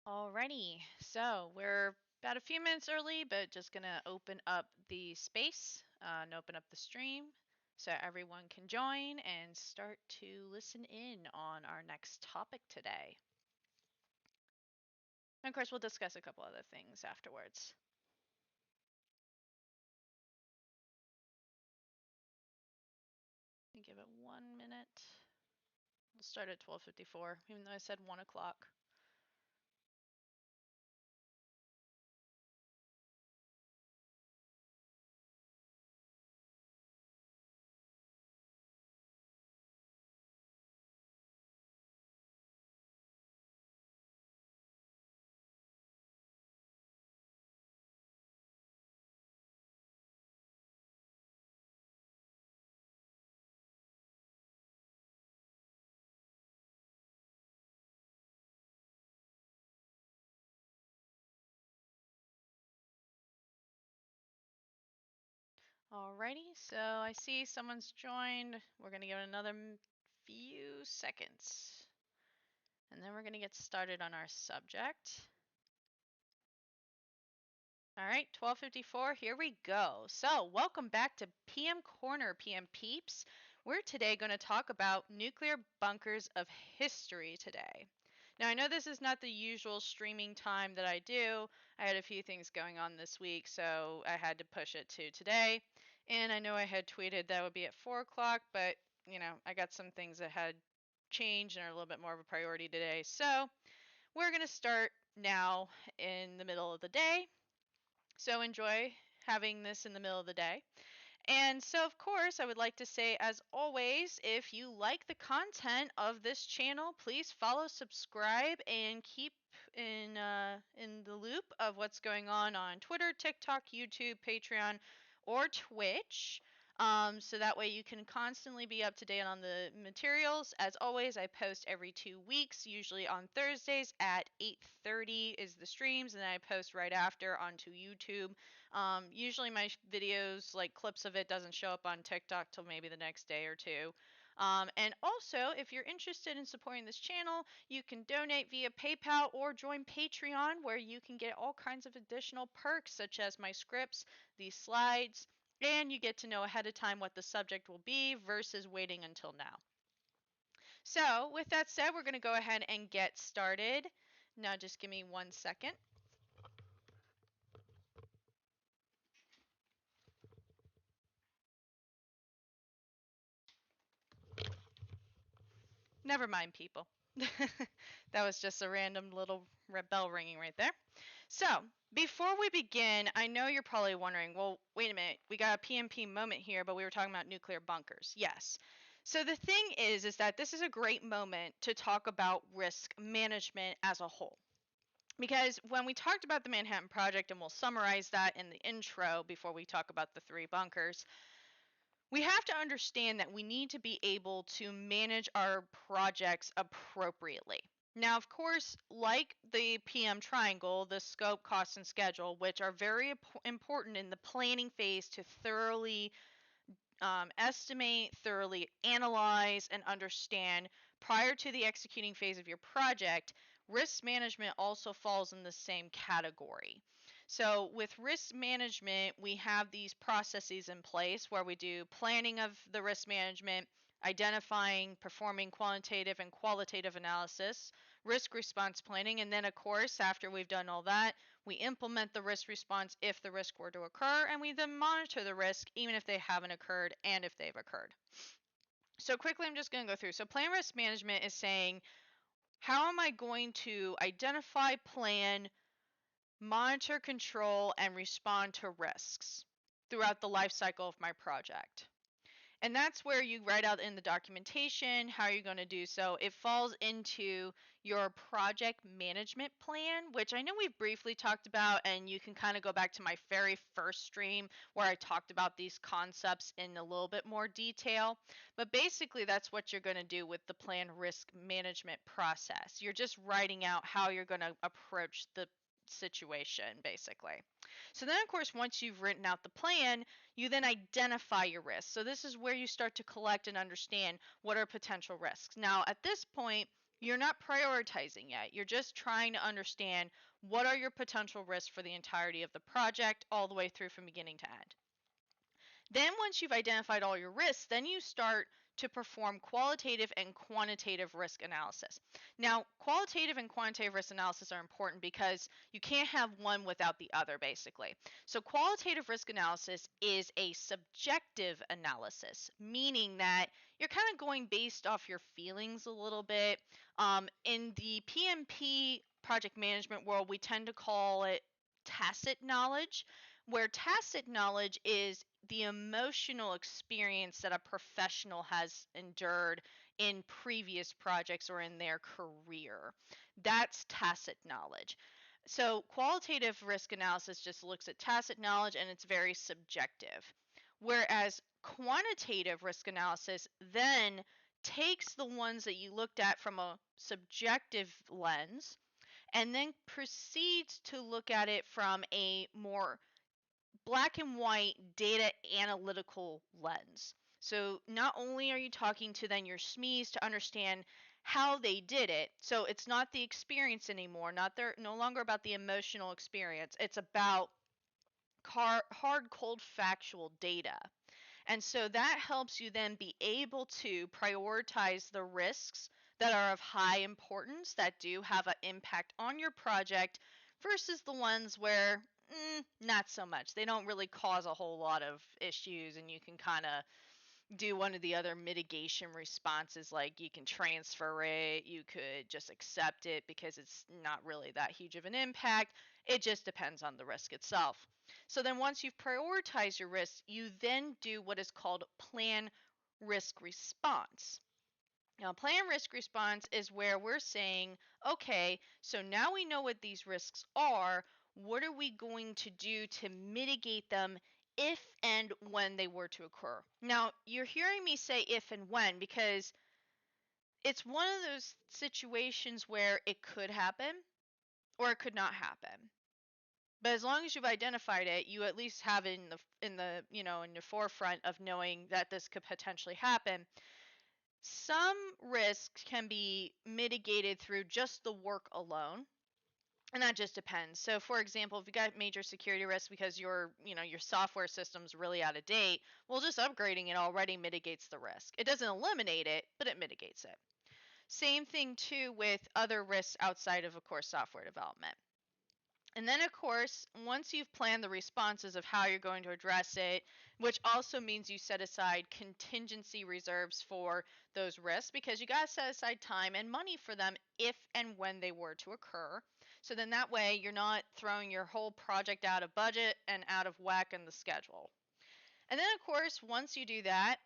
Alrighty, so we're about a few minutes early, but just gonna open up the space and open up the stream so everyone can join and start to listen in on our next topic today. And of course, we'll discuss a couple other things afterwards. Give it 1 minute. We'll start at 12:54, even though I said 1 o'clock. Alrighty, so I see someone's joined. We're gonna give it another few seconds. And then we're going to get started on our subject. All right, 12:54, here we go. So, welcome back to PM Corner, PM Peeps. We're today going to talk about nuclear bunkers of history today. Now, I know this is not the usual streaming time that I do. I had a few things going on this week, so I had to push it to today. And I know I had tweeted that would be at 4 o'clock, but, I got some things that had changed and are a little bit more of a priority today. So, we're going to start now in the middle of the day. So enjoy having this in the middle of the day. And so, of course, I would like to say, as always, if you like the content of this channel, please follow, subscribe, and keep in the loop of what's going on Twitter, TikTok, YouTube, Patreon, or Twitch. So that way you can constantly be up to date on the materials. As always, I post every 2 weeks, usually on Thursdays at 8:30 is the streams, and then I post right after onto YouTube. Usually my videos, like clips of it, doesn't show up on TikTok till maybe the next day or two. And also, if you're interested in supporting this channel, you can donate via PayPal or join Patreon, where you can get all kinds of additional perks, such as my scripts, these slides, and you get to know ahead of time what the subject will be versus waiting until now. So, with that said, we're going to go ahead and get started. Now, just give me 1 second. Never mind, people. That was just a random little bell ringing right there. So, before we begin, I know you're probably wondering, well, wait a minute, we got a PMP moment here, but we were talking about nuclear bunkers. Yes. So the thing is that this is a great moment to talk about risk management as a whole. Because when we talked about the Manhattan Project, and we'll summarize that in the intro before we talk about the 3 bunkers, we have to understand that we need to be able to manage our projects appropriately. Now, of course, like the PM triangle, the scope, cost, and schedule, which are very important in the planning phase to thoroughly estimate, thoroughly analyze, and understand prior to the executing phase of your project, risk management also falls in the same category. So, with risk management, we have these processes in place where we do planning of the risk management, identifying, performing quantitative and qualitative analysis, risk response planning, and then, of course, after we've done all that, we implement the risk response if the risk were to occur, and we then monitor the risk even if they haven't occurred and if they've occurred. So, quickly, I'm just going to go through. So, plan risk management is saying, how am I going to identify, plan, monitor, control, and respond to risks throughout the life cycle of my project? And that's where you write out in the documentation how you're going to do so. It falls into your project management plan, which I know we've briefly talked about, and you can kind of go back to my very first stream where I talked about these concepts in a little bit more detail. But basically, that's what you're going to do with the plan risk management process. You're just writing out how you're going to approach the situation, basically. So then, of course, once you've written out the plan, you then identify your risks. So this is where you start to collect and understand what are potential risks. Now, at this point, You're not prioritizing yet. You're just trying to understand what are your potential risks for the entirety of the project, all the way through from beginning to end. Then once you've identified all your risks, then you start to perform qualitative and quantitative risk analysis. Now, qualitative and quantitative risk analysis are important because you can't have one without the other, basically. So, qualitative risk analysis is a subjective analysis, meaning that you're kind of going based off your feelings a little bit. In the PMP project management world, we tend to call it tacit knowledge, where tacit knowledge is the emotional experience that a professional has endured in previous projects or in their career. That's tacit knowledge. So, qualitative risk analysis just looks at tacit knowledge and it's very subjective. Whereas quantitative risk analysis then takes the ones that you looked at from a subjective lens and then proceeds to look at it from a more black and white data analytical lens. So not only are you talking to then your SMEs to understand how they did it, so it's not the experience anymore, no longer about the emotional experience. It's about hard cold factual data. And so that helps you then be able to prioritize the risks that are of high importance that do have an impact on your project versus the ones where not so much. They don't really cause a whole lot of issues, and you can kind of do one of the other mitigation responses, like you can transfer it, you could just accept it because it's not really that huge of an impact. It just depends on the risk itself. So then once you've prioritized your risks, you then do what is called plan risk response. Now, plan risk response is where we're saying, okay, so now we know what these risks are. What are we going to do to mitigate them if and when they were to occur? Now, you're hearing me say if and when because it's one of those situations where it could happen or it could not happen. But as long as you've identified it, you at least have it in the forefront of knowing that this could potentially happen. Some risks can be mitigated through just the work alone, and that just depends. So for example, if you got major security risks because your software system's really out of date, well, just upgrading it already mitigates the risk. It doesn't eliminate it, but it mitigates it. Same thing too with other risks outside of course, software development. And then, of course, once you've planned the responses of how you're going to address it, which also means you set aside contingency reserves for those risks because you got to set aside time and money for them if and when they were to occur. So then that way you're not throwing your whole project out of budget and out of whack in the schedule. And then, of course, once you do that,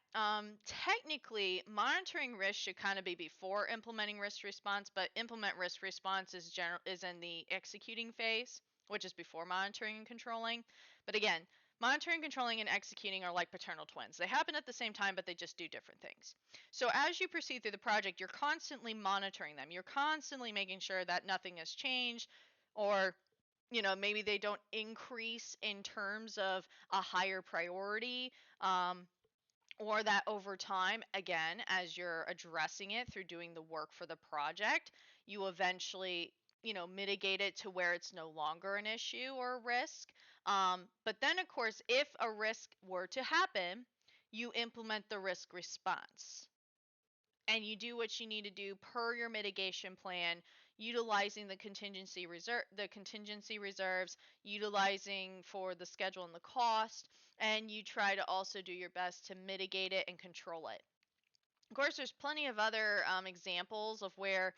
technically monitoring risk should kind of be before implementing risk response, but implement risk response is in the executing phase, which is before monitoring and controlling. But again, monitoring, controlling, and executing are like paternal twins. They happen at the same time, but they just do different things. So as you proceed through the project, you're constantly monitoring them. You're constantly making sure that nothing has changed or maybe they don't increase in terms of a higher priority, or that over time, again, as you're addressing it through doing the work for the project, you eventually, mitigate it to where it's no longer an issue or a risk. But then, of course, if a risk were to happen, you implement the risk response and you do what you need to do per your mitigation plan, utilizing the contingency reserves, utilizing for the schedule and the cost, and you try to also do your best to mitigate it and control it. Of course, there's plenty of other examples of where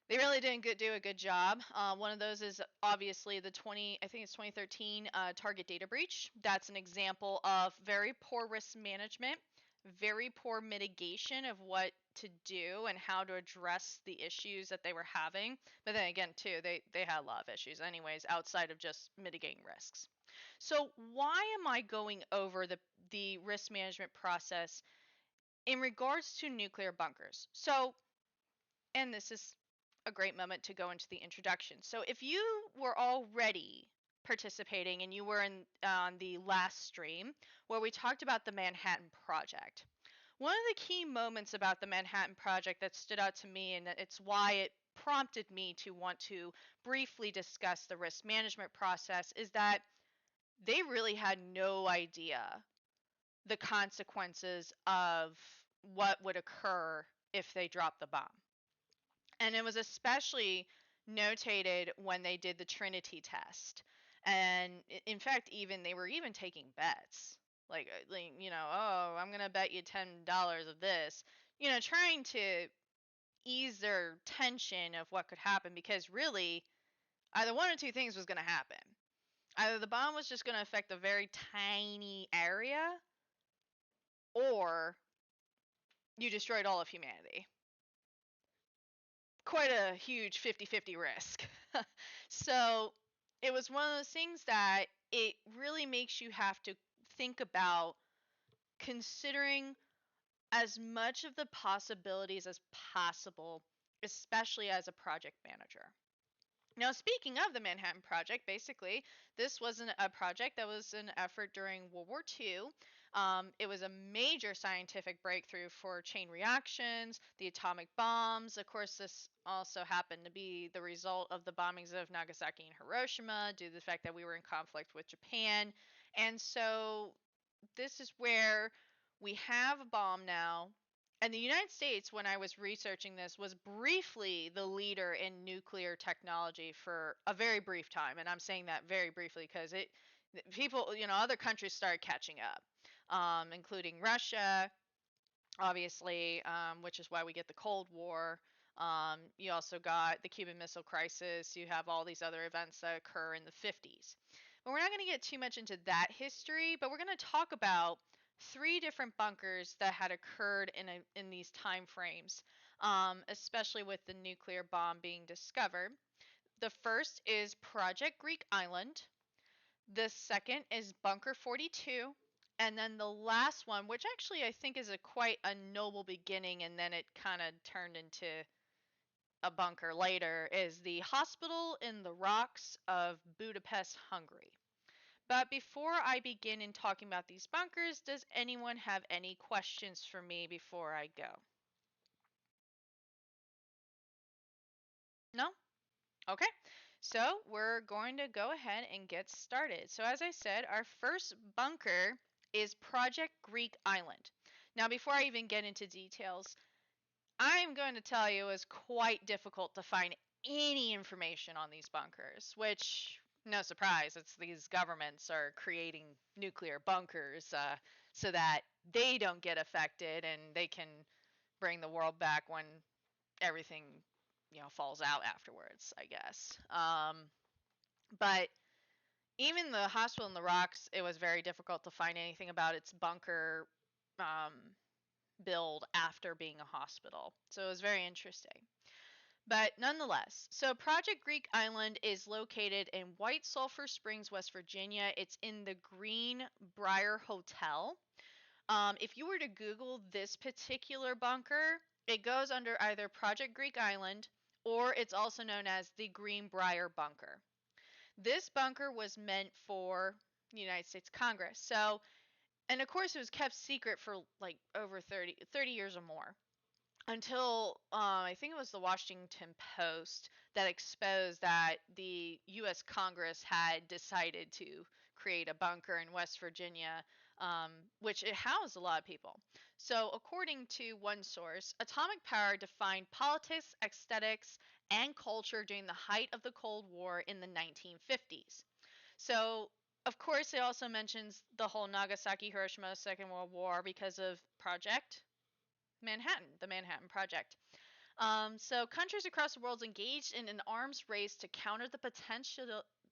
they really didn't do a good job. One of those is obviously I think it's 2013 Target data breach. That's an example of very poor risk management, very poor mitigation of what to do and how to address the issues that they were having. But then again, too, they had a lot of issues, anyways, outside of just mitigating risks. So why am I going over the risk management process in regards to nuclear bunkers? So, and this is a great moment to go into the introduction. So if you were already participating and you were in on the last stream where we talked about the Manhattan Project, One of the key moments about the Manhattan Project that stood out to me, and it's why it prompted me to want to briefly discuss the risk management process, is that they really had no idea the consequences of what would occur if they dropped the bomb. And it was especially notated when they did the Trinity test. And in fact, even they were even taking bets. Like, oh, I'm going to bet you $10 of this. Trying to ease their tension of what could happen, because really either one or two things was going to happen. Either the bomb was just going to affect a very tiny area, or you destroyed all of humanity. Quite a huge 50-50 risk. So it was one of those things that it really makes you have to think about considering as much of the possibilities as possible, especially as a project manager. Now, speaking of the Manhattan Project, basically, this wasn't a project that was an effort during World War II. It was a major scientific breakthrough for chain reactions, the atomic bombs. Of course, this also happened to be the result of the bombings of Nagasaki and Hiroshima due to the fact that we were in conflict with Japan. And so, this is where we have a bomb now. And the United States, when I was researching this, was briefly the leader in nuclear technology for a very brief time. And I'm saying that very briefly because people, other countries started catching up, including Russia, obviously, which is why we get the Cold War. You also got the Cuban Missile Crisis. You have all these other events that occur in the 50s. But we're not going to get too much into that history, but we're going to talk about three different bunkers that had occurred in these time frames, especially with the nuclear bomb being discovered. The first is Project Greek Island. The second is Bunker 42. And then the last one, which actually I think is quite a noble beginning, and then it kind of turned into a bunker later, is the Hospital in the Rocks of Budapest, Hungary. But before I begin in talking about these bunkers, does anyone have any questions for me before I go? No? Okay. So we're going to go ahead and get started. So as I said, our first bunker is Project Greek Island. Now, before I even get into details, I'm going to tell you it's quite difficult to find any information on these bunkers, which, no surprise, it's these governments are creating nuclear bunkers so that they don't get affected and they can bring the world back when everything, falls out afterwards, I guess. But even the Hospital in the Rocks, it was very difficult to find anything about its bunker um, build after being a hospital. So it was very interesting. But nonetheless, so Project Greek Island is located in White Sulphur Springs, West Virginia. It's in the Greenbrier Hotel. If you were to Google this particular bunker, it goes under either Project Greek Island, or it's also known as the Greenbrier Bunker. This bunker was meant for the United States Congress. So, and of course, it was kept secret for like over 30 years or more, until I think it was the Washington Post that exposed that the U.S. Congress had decided to create a bunker in West Virginia, which it housed a lot of people. So, according to one source, atomic power defined politics, aesthetics, and culture during the height of the Cold War in the 1950s. So, of course, it also mentions the whole Nagasaki Hiroshima Second World War because of Project Manhattan, the Manhattan Project. So countries across the world engaged in an arms race to counter the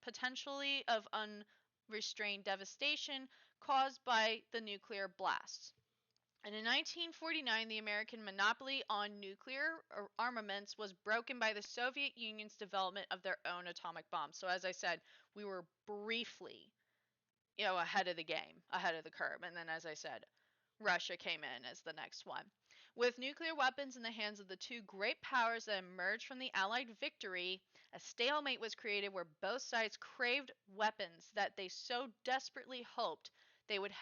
potentially of unrestrained devastation caused by the nuclear blasts. And in 1949, the American monopoly on nuclear armaments was broken by the Soviet Union's development of their own atomic bomb. So as I said, we were briefly, ahead of the game, ahead of the curve. And then, as I said, Russia came in as the next one. With nuclear weapons in the hands of the two great powers that emerged from the Allied victory, a stalemate was created where both sides craved weapons that they so desperately hoped they would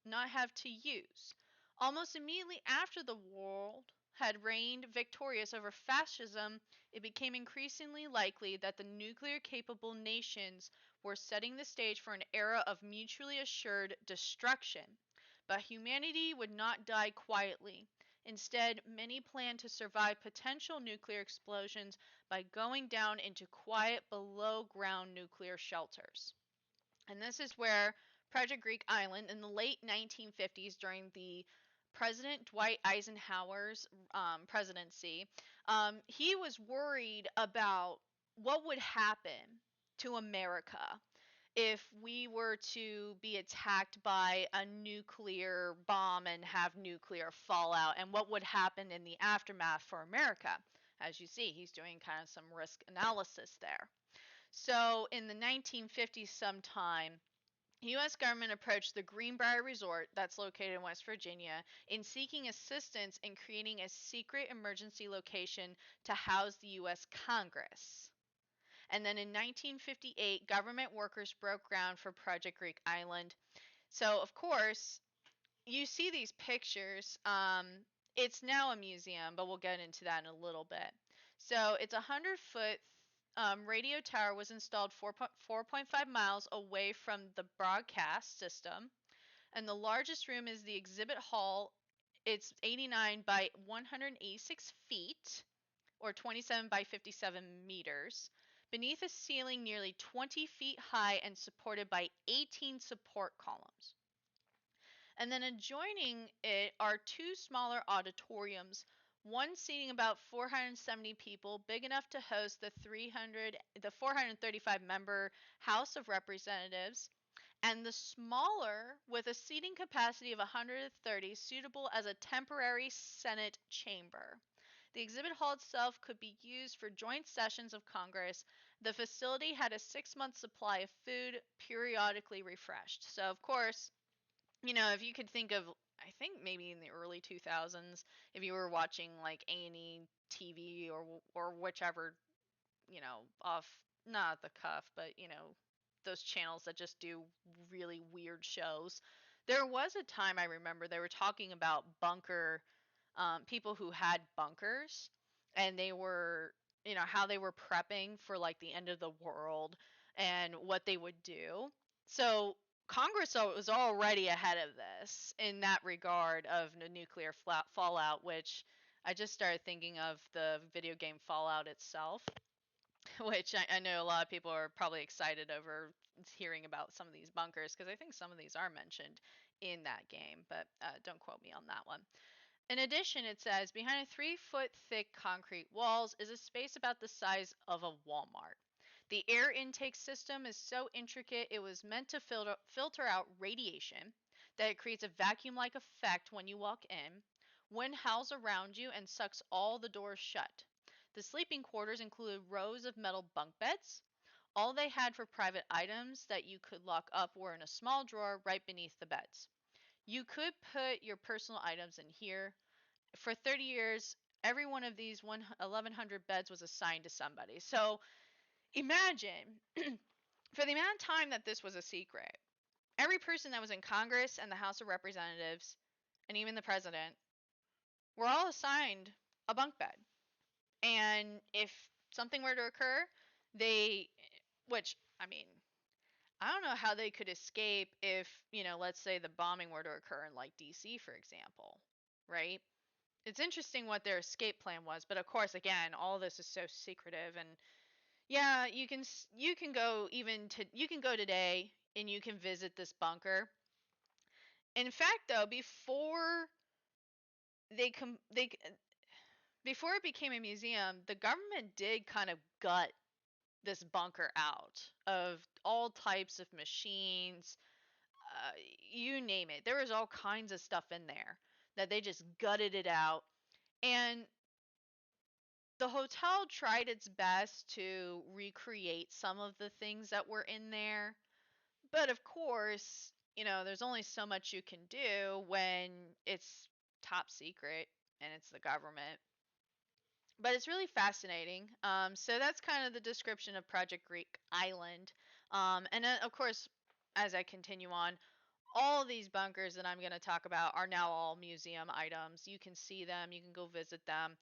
not have to use. Almost immediately after the world had reigned victorious over fascism, it became increasingly likely that the nuclear capable nations were setting the stage for an era of mutually assured destruction. But humanity would not die quietly. Instead, many planned to survive potential nuclear explosions by going down into quiet below ground nuclear shelters. And this is where Project Greek Island in the late 1950s, during the President Dwight Eisenhower's presidency, he was worried about what would happen to America if we were to be attacked by a nuclear bomb and have nuclear fallout, and what would happen in the aftermath for America. As you see, he's doing kind of some risk analysis there. So in the 1950s sometime, U.S. government approached the Greenbrier Resort, that's located in West Virginia, in seeking assistance in creating a secret emergency location to house the U.S. Congress. And then in 1958, government workers broke ground for Project Greek Island. So, of course, you see these pictures. It's now a museum, but we'll get into that in a little bit. So it's a 100-foot radio tower was installed 4.5 miles away from the broadcast system, and the largest room is the exhibit hall. It's 89 by 186 feet, or 27 by 57 meters, beneath a ceiling nearly 20 feet high and supported by 18 support columns. And then adjoining it are two smaller auditoriums, one seating about 470 people, big enough to host the 435 member House of Representatives, and the smaller with a seating capacity of 130, suitable as a temporary Senate chamber. The exhibit hall itself could be used for joint sessions of Congress. The facility had a 6-month supply of food, periodically refreshed. So, of course, if you could think of, I think maybe in the early 2000s, if you were watching like A&E TV or whichever, off, not the cuff, but those channels that just do really weird shows. There was a time I remember they were talking about people who had bunkers, and they were, how they were prepping for like the end of the world and what they would do. So Congress was already ahead of this in that regard of the nuclear fallout, which I just started thinking of the video game Fallout itself, which I know a lot of people are probably excited over hearing about some of these bunkers, because I think some of these are mentioned in that game, but don't quote me on that one. In addition, it says behind a 3-foot thick concrete walls is a space about the size of a Walmart. The air intake system is so intricate it was meant to filter out radiation, that it creates a vacuum like effect when you walk in. Wind howls around you and sucks all the doors shut. The sleeping quarters included rows of metal bunk beds. All they had for private items that you could lock up were in a small drawer right beneath the beds. You could put your personal items in here. For 30 years, every one of these 1,100 beds was assigned to somebody. So imagine, for the amount of time that this was a secret, every person that was in Congress and the House of Representatives, and even the president, were all assigned a bunk bed. And if something were to occur, they, which, I mean, I don't know how they could escape if, let's say the bombing were to occur in like DC, for example, right? It's interesting what their escape plan was, but of course, again, all this is so secretive. And yeah, you can go today and you can visit this bunker. In fact, though, they com- they before it became a museum, the government did kind of gut this bunker out of all types of machines, you name it. There was all kinds of stuff in there that they just gutted it out. And the hotel tried its best to recreate some of the things that were in there. But of course, there's only so much you can do when it's top secret and it's the government. But it's really fascinating. So that's kind of the description of Project Greek Island. And of course, as I continue on, all these bunkers that I'm going to talk about are now all museum items. You can see them, you can go visit them.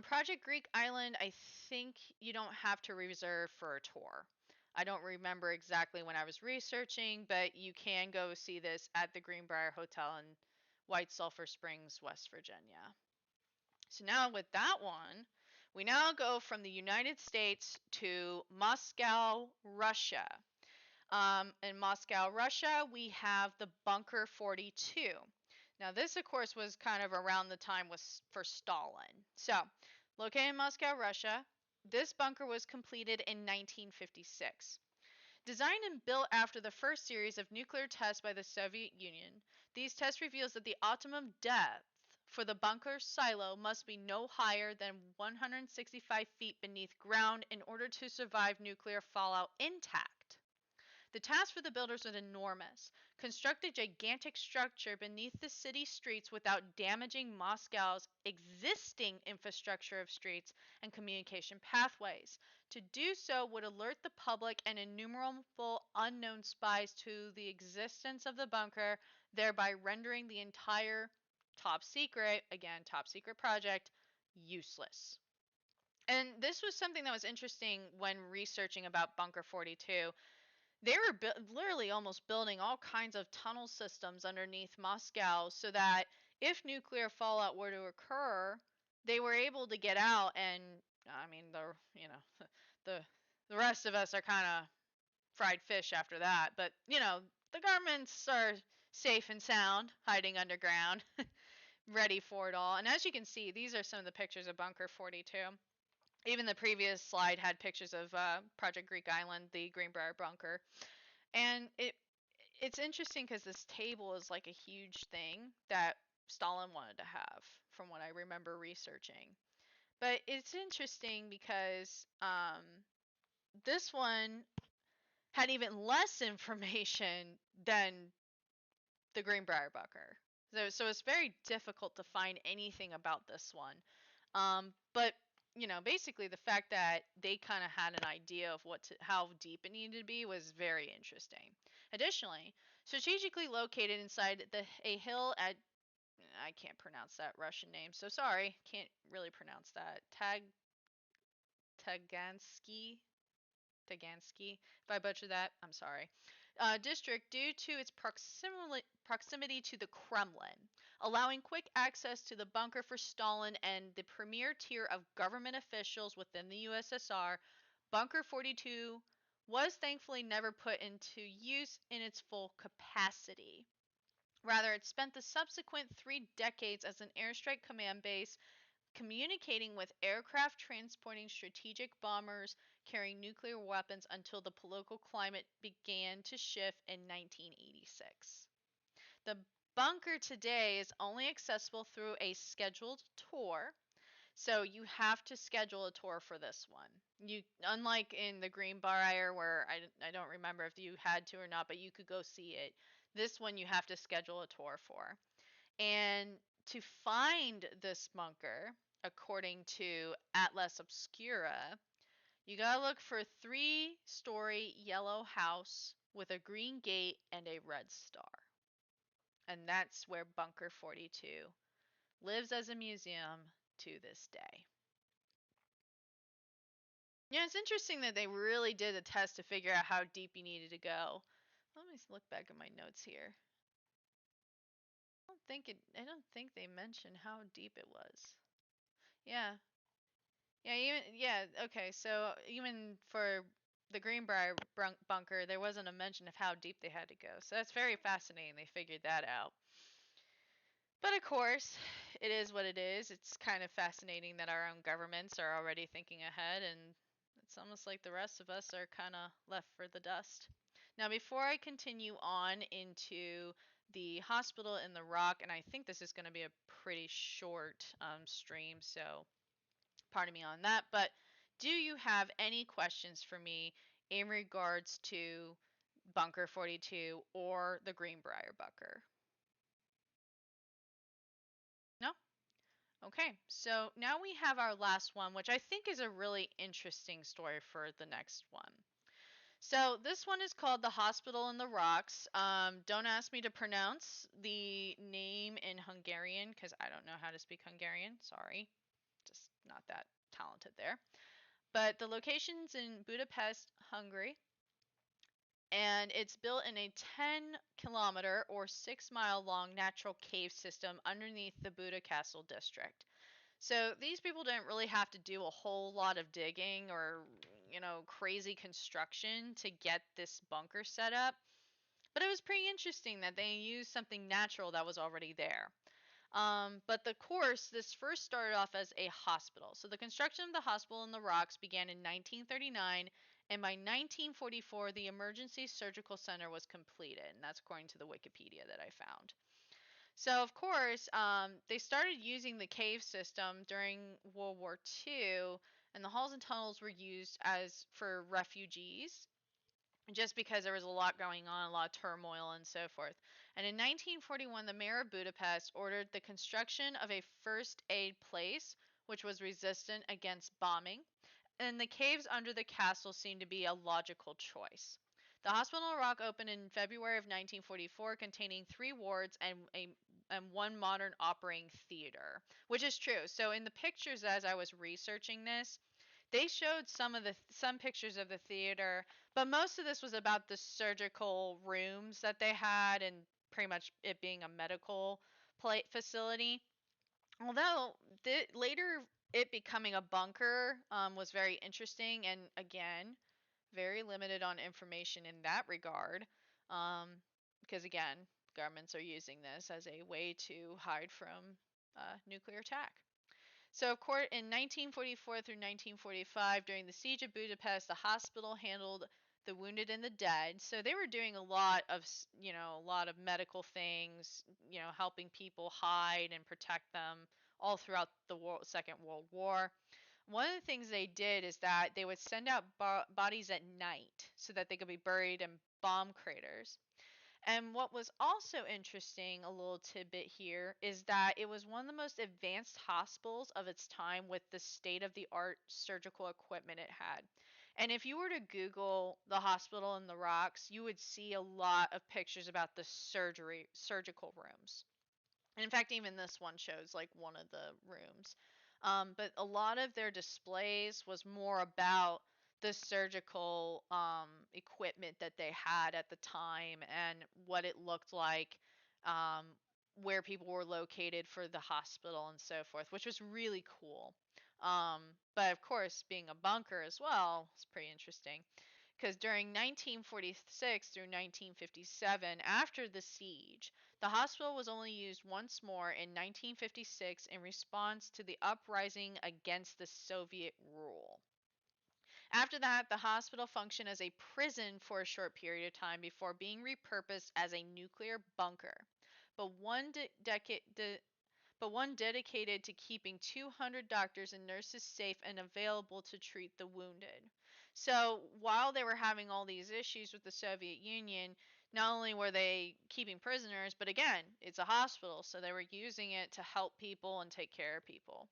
Project Greek Island, I think you don't have to reserve for a tour. I don't remember exactly when I was researching, but you can go see this at the Greenbrier Hotel in White Sulphur Springs, West Virginia. So now with that one, we now go from the United States to Moscow, Russia. In Moscow, Russia, we have the Bunker 42. Now, this, of course, was kind of around the time for Stalin. So, located in Moscow, Russia, this bunker was completed in 1956. Designed and built after the first series of nuclear tests by the Soviet Union, these tests reveals that the optimum depth for the bunker silo must be no higher than 165 feet beneath ground in order to survive nuclear fallout intact. The task for the builders was enormous. Construct a gigantic structure beneath the city streets without damaging Moscow's existing infrastructure of streets and communication pathways. To do so would alert the public and innumerable unknown spies to the existence of the bunker, thereby rendering the entire top secret, again, top secret project, useless. And this was something that was interesting when researching about Bunker 42. They were literally almost building all kinds of tunnel systems underneath Moscow so that if nuclear fallout were to occur, they were able to get out. And I mean, the the rest of us are kind of fried fish after that. But the governments are safe and sound, hiding underground, ready for it all. And as you can see, these are some of the pictures of Bunker 42. Even the previous slide had pictures of Project Greek Island, the Greenbrier bunker. And it's interesting because this table is like a huge thing that Stalin wanted to have, from what I remember researching. But it's interesting because this one had even less information than the Greenbrier bunker. So it's very difficult to find anything about this one. But basically the fact that they kind of had an idea of how deep it needed to be was very interesting. Additionally, strategically located inside a hill at, I can't pronounce that Russian name, so sorry, can't really pronounce that. Tagansky. Tagansky. If I butcher that, I'm sorry. District due to its proximity to the Kremlin, allowing quick access to the bunker for Stalin and the premier tier of government officials within the USSR. Bunker 42 was thankfully never put into use in its full capacity. Rather, it spent the subsequent 3 decades as an airstrike command base, communicating with aircraft transporting strategic bombers carrying nuclear weapons until the political climate began to shift in 1986. The bunker today is only accessible through a scheduled tour, so you have to schedule a tour for this one. Unlike in the Greenbrier, where I don't remember if you had to or not, but you could go see it. This one you have to schedule a tour for. And to find this bunker, according to Atlas Obscura, you gotta look for a 3-story yellow house with a green gate and a red star. And that's where Bunker 42 lives as a museum to this day. Yeah, it's interesting that they really did a test to figure out how deep you needed to go. Let me look back at my notes here. I don't think they mentioned how deep it was. Yeah. Okay. So even for the Greenbrier bunker, there wasn't a mention of how deep they had to go. So that's very fascinating. They figured that out. But of course, it is what it is. It's kind of fascinating that our own governments are already thinking ahead, and it's almost like the rest of us are kind of left for the dust. Now, before I continue on into the hospital in the Rock, and I think this is going to be a pretty short stream, so pardon me on that. But do you have any questions for me in regards to Bunker 42 or the Greenbrier bunker? No? Okay, so now we have our last one, which I think is a really interesting story for the next one. So this one is called The Hospital in the Rocks. Don't ask me to pronounce the name in Hungarian because I don't know how to speak Hungarian. Sorry, just not that talented there. But the location's in Budapest, Hungary, and it's built in a 10-kilometer or 6-mile long natural cave system underneath the Buda Castle district. So these people didn't really have to do a whole lot of digging or, crazy construction to get this bunker set up. But it was pretty interesting that they used something natural that was already there. But the course, this first started off as a hospital. So the construction of the hospital in the rocks began in 1939, and by 1944, the emergency surgical center was completed. And that's according to the Wikipedia that I found. So, of course, they started using the cave system during World War II, and the halls and tunnels were used as for refugees just because there was a lot going on, a lot of turmoil and so forth. And in 1941, the mayor of Budapest ordered the construction of a first aid place, which was resistant against bombing, and the caves under the castle seemed to be a logical choice. The hospital in Rock opened in February of 1944, containing 3 wards and one modern operating theater, which is true. So in the pictures as I was researching this, they showed some pictures of the theater, but most of this was about the surgical rooms that they had and pretty much it being a medical facility. Although later it becoming a bunker was very interesting, and again very limited on information in that regard, um, because again governments are using this as a way to hide from nuclear attack. So, of course, in 1944 through 1945, during the siege of Budapest, the hospital handled the wounded and the dead. So they were doing a lot of, a lot of medical things, helping people hide and protect them all throughout the Second World War. One of the things they did is that they would send out bodies at night so that they could be buried in bomb craters. And what was also interesting, a little tidbit here, is that it was one of the most advanced hospitals of its time with the state of the art surgical equipment it had. And if you were to Google the hospital in the rocks, you would see a lot of pictures about the surgical rooms. And in fact, even this one shows like one of the rooms. But a lot of their displays was more about the surgical equipment that they had at the time and what it looked like, um, where people were located for the hospital and so forth, which was really cool. Um, but of course, being a bunker as well is pretty interesting because during 1946 through 1957, after the siege, the hospital was only used once more in 1956 in response to the uprising against the Soviet rule. After that, the hospital functioned as a prison for a short period of time before being repurposed as a nuclear bunker. But one dedicated to keeping 200 doctors and nurses safe and available to treat the wounded. So while they were having all these issues with the Soviet Union, not only were they keeping prisoners, but again, it's a hospital, so they were using it to help people and take care of people.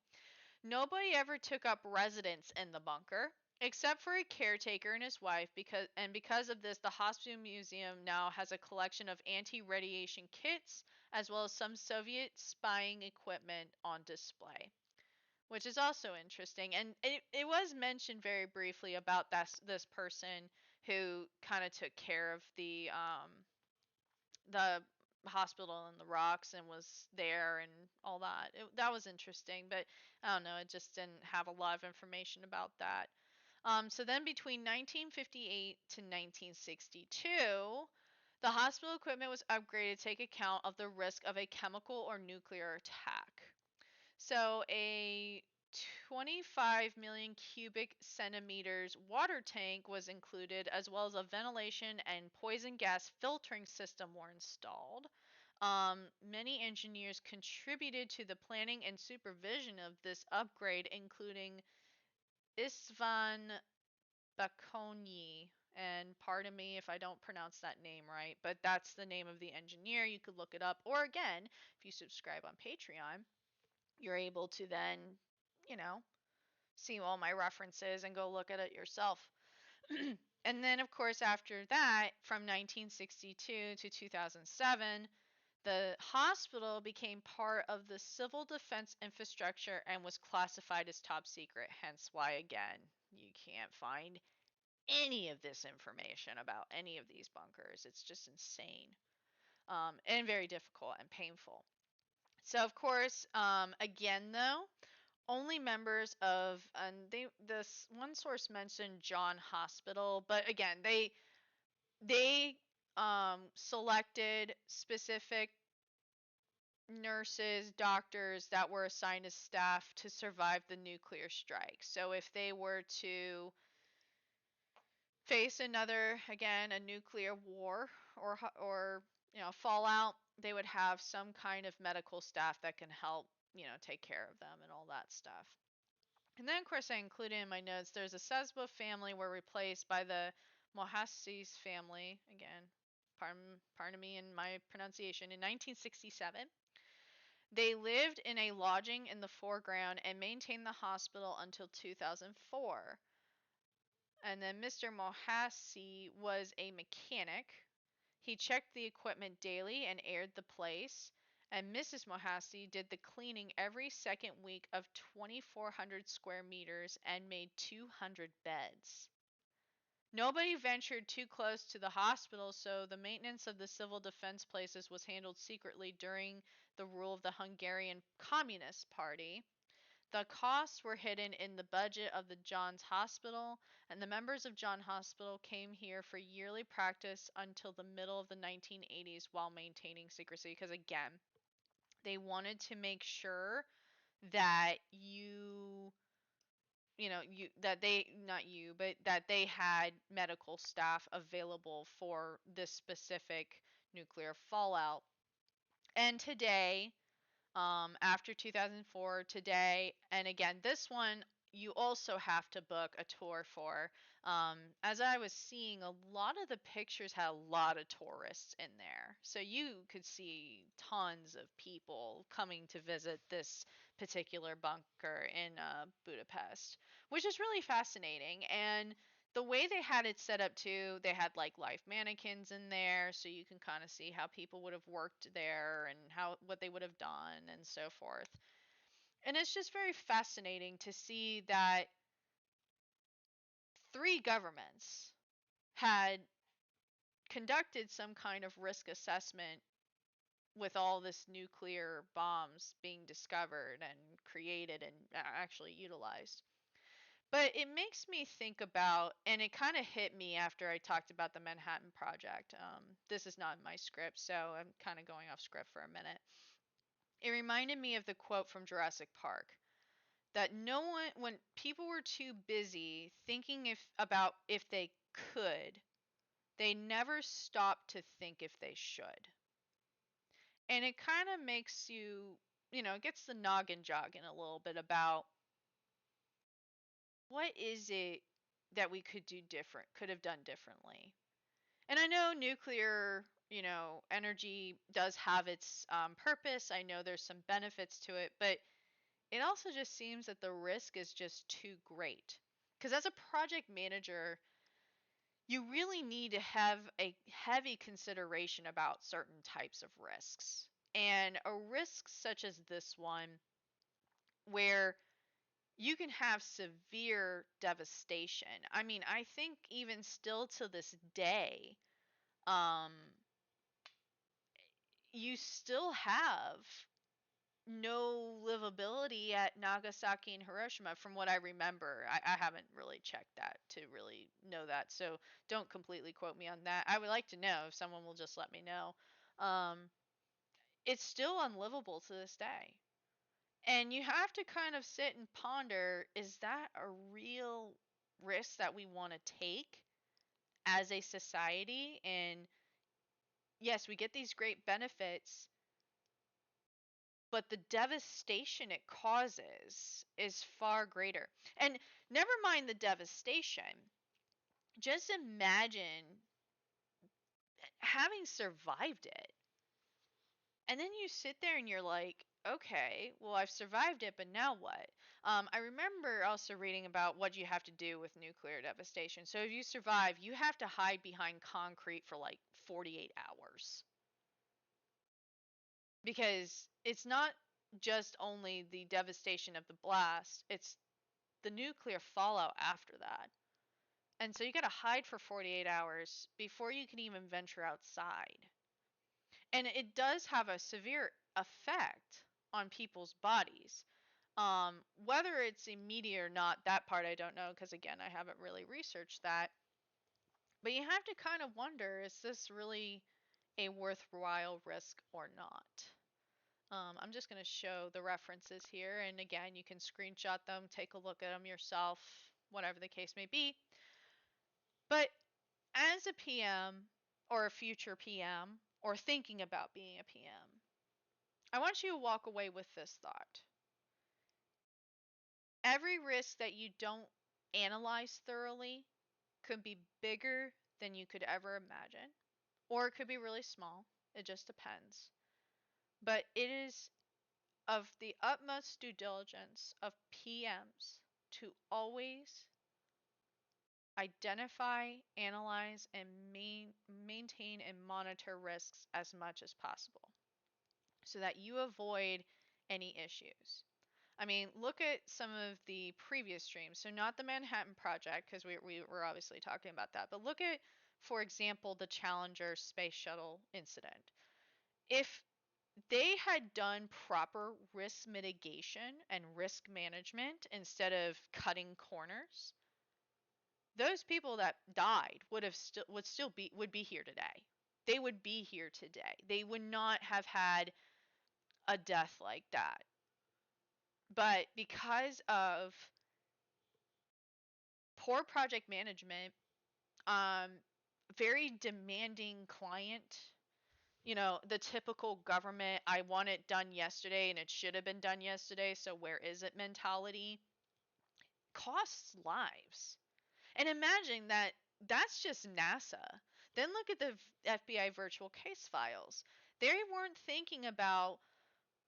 Nobody ever took up residence in the bunker except for a caretaker and his wife, because of this the hospital museum now has a collection of anti-radiation kits as well as some Soviet spying equipment on display, which is also interesting. And it was mentioned very briefly about this person who kind of took care of the hospital in the rocks and was there and all that. That was interesting, but I don't know, it just didn't have a lot of information about that. So then between 1958 to 1962, the hospital equipment was upgraded to take account of the risk of a chemical or nuclear attack. So a 25 million cubic centimeters water tank was included, as well as a ventilation and poison gas filtering system were installed. Many engineers contributed to the planning and supervision of this upgrade, including Istvan Bakonyi. And pardon me if I don't pronounce that name right, but that's the name of the engineer. You could look it up. Or again, if you subscribe on Patreon, you're able to then, you know, see all my references and go look at it yourself. And then, of course, after that, from 1962 to 2007, the hospital became part of the civil defense infrastructure and was classified as top secret, hence why, again, you can't find any of this information about any of these bunkers. It's just insane, and very difficult and painful. So, of course, again, though, only members of, and this one source mentioned John Hospital, but again, they selected specific nurses, doctors that were assigned as staff to survive the nuclear strike. So if they were to face another, again, a nuclear war or fallout, they would have some kind of medical staff that can help, take care of them and all that stuff. And then, of course, I included in my notes, there's a Sesba family were replaced by the Mohassis family. Again, pardon me in my pronunciation. In 1967, they lived in a lodging in the foreground and maintained the hospital until 2004. And then Mr. Mohassi was a mechanic. He checked the equipment daily and aired the place. And Mrs. Mohassi did the cleaning every second week of 2,400 square meters and made 200 beds. Nobody ventured too close to the hospital, so the maintenance of the civil defense places was handled secretly during the rule of the Hungarian Communist Party. The costs were hidden in the budget of the Johns Hospital, and the members of John Hospital came here for yearly practice until the middle of the 1980s while maintaining secrecy. Because again, they wanted to make sure that that they, not you, but that they had medical staff available for this specific nuclear fallout. And today, after 2004, today, and again, this one you also have to book a tour for. As I was seeing, a lot of the pictures had a lot of tourists in there. So you could see tons of people coming to visit this particular bunker in Budapest, which is really fascinating. And the way they had it set up too, they had like life mannequins in there, so you can kind of see how people would have worked there and how what they would have done and so forth. And it's just very fascinating to see that three governments had conducted some kind of risk assessment with all this nuclear bombs being discovered and created and actually utilized. But it makes me think about, and it kind of hit me after I talked about the Manhattan Project. This is not in my script, so I'm kind of going off script for a minute. It reminded me of the quote from Jurassic Park that no one, when people were too busy thinking about if they could, they never stopped to think if they should. And it kind of makes you, it gets the noggin jogging a little bit about what is it that we could have done differently. And I know nuclear, energy does have its purpose. I know there's some benefits to it, but it also just seems that the risk is just too great. Because as a project manager, you really need to have a heavy consideration about certain types of risks. And a risk such as this one, where you can have severe devastation. I mean, I think even still to this day, um, you still have no livability at Nagasaki and Hiroshima from what I remember. I haven't really checked that to really know that, so don't completely quote me on that. I would like to know if someone will just let me know. Um, it's still unlivable to this day. And you have to kind of sit and ponder, is that a real risk that we want to take as a society? And yes, we get these great benefits, but the devastation it causes is far greater. And never mind the devastation, just imagine having survived it. And then you sit there and you're like, okay, well, I've survived it, but now what? I remember also reading about what you have to do with nuclear devastation. So if you survive, you have to hide behind concrete for like 48 hours. Because it's not just only the devastation of the blast, it's the nuclear fallout after that. And so you got to hide for 48 hours before you can even venture outside. And it does have a severe effect on people's bodies. Whether it's immediate or not, that part I don't know because, again, I haven't really researched that. But you have to kind of wonder, is this really a worthwhile risk or not? I'm just going to show the references here. And again, you can screenshot them, take a look at them yourself, whatever the case may be. But as a PM or a future PM or thinking about being a PM, I want you to walk away with this thought. Every risk that you don't analyze thoroughly could be bigger than you could ever imagine, or it could be really small. It just depends. But it is of the utmost due diligence of PMs to always identify, analyze, and maintain and monitor risks as much as possible so that you avoid any issues. I mean, look at some of the previous streams. So, not the Manhattan Project, because we were obviously talking about that, but look at, for example, the Challenger space shuttle incident. If they had done proper risk mitigation and risk management instead of cutting corners, those people that died would be here today. They would be here today. They would not have had a death like that. But because of poor project management, um, very demanding client, the typical government, I want it done yesterday and it should have been done yesterday, so where is it mentality, costs lives. And imagine that that's just NASA. Then look at the FBI virtual case files. They weren't thinking about,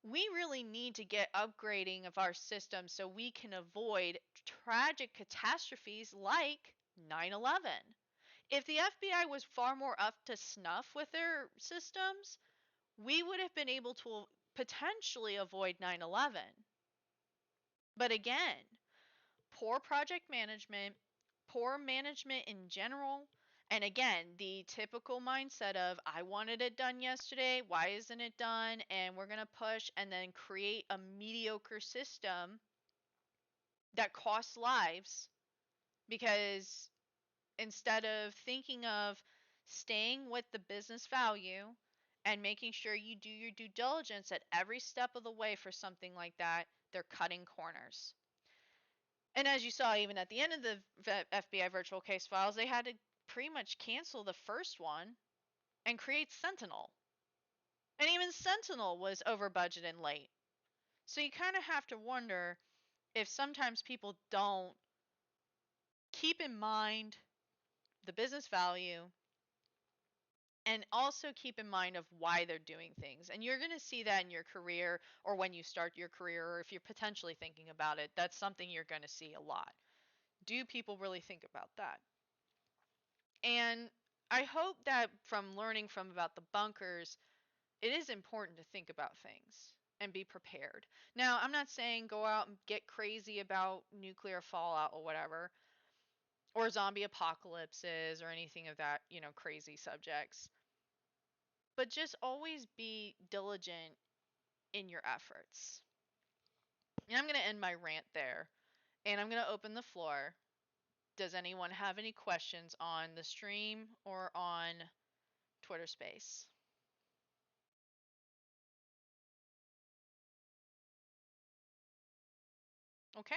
we really need to get upgrading of our system so we can avoid tragic catastrophes like 9/11. If the FBI was far more up to snuff with their systems, we would have been able to potentially avoid 9/11. But again, poor project management, poor management in general, and again, the typical mindset of, I wanted it done yesterday, why isn't it done? And we're going to push and then create a mediocre system that costs lives because instead of thinking of staying with the business value and making sure you do your due diligence at every step of the way for something like that, they're cutting corners. And as you saw, even at the end of the FBI virtual case files, they had to pretty much cancel the first one and create Sentinel. And even Sentinel was over budget and late. So you kind of have to wonder if sometimes people don't keep in mind the business value and also keep in mind of why they're doing things. And you're going to see that in your career or when you start your career, or if you're potentially thinking about it, that's something you're going to see a lot. Do people really think about that? And I hope that from learning from about the bunkers, it is important to think about things and be prepared. Now, I'm not saying go out and get crazy about nuclear fallout or whatever, or zombie apocalypses or anything of that, crazy subjects. But just always be diligent in your efforts. And I'm going to end my rant there. And I'm going to open the floor. Does anyone have any questions on the stream or on Twitter Space? Okay.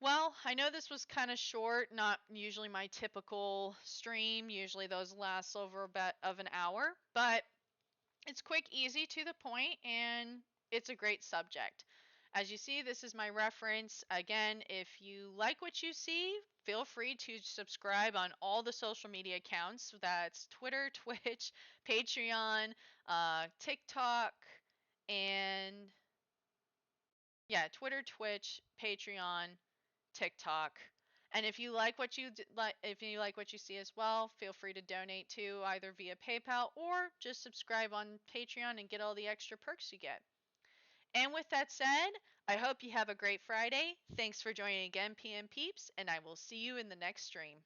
Well, I know this was kind of short, not usually my typical stream. Usually those last over about of an hour, but it's quick, easy, to the point, and it's a great subject. As you see, this is my reference. Again, if you like what you see, feel free to subscribe on all the social media accounts. That's Twitter, Twitch, Patreon, TikTok, and Yeah, Twitter, Twitch, Patreon, TikTok. And if you like what you like, if you like what you see as well, feel free to donate to either via PayPal or just subscribe on Patreon and get all the extra perks you get. And with that said, I hope you have a great Friday. Thanks for joining again, PM Peeps, and I will see you in the next stream.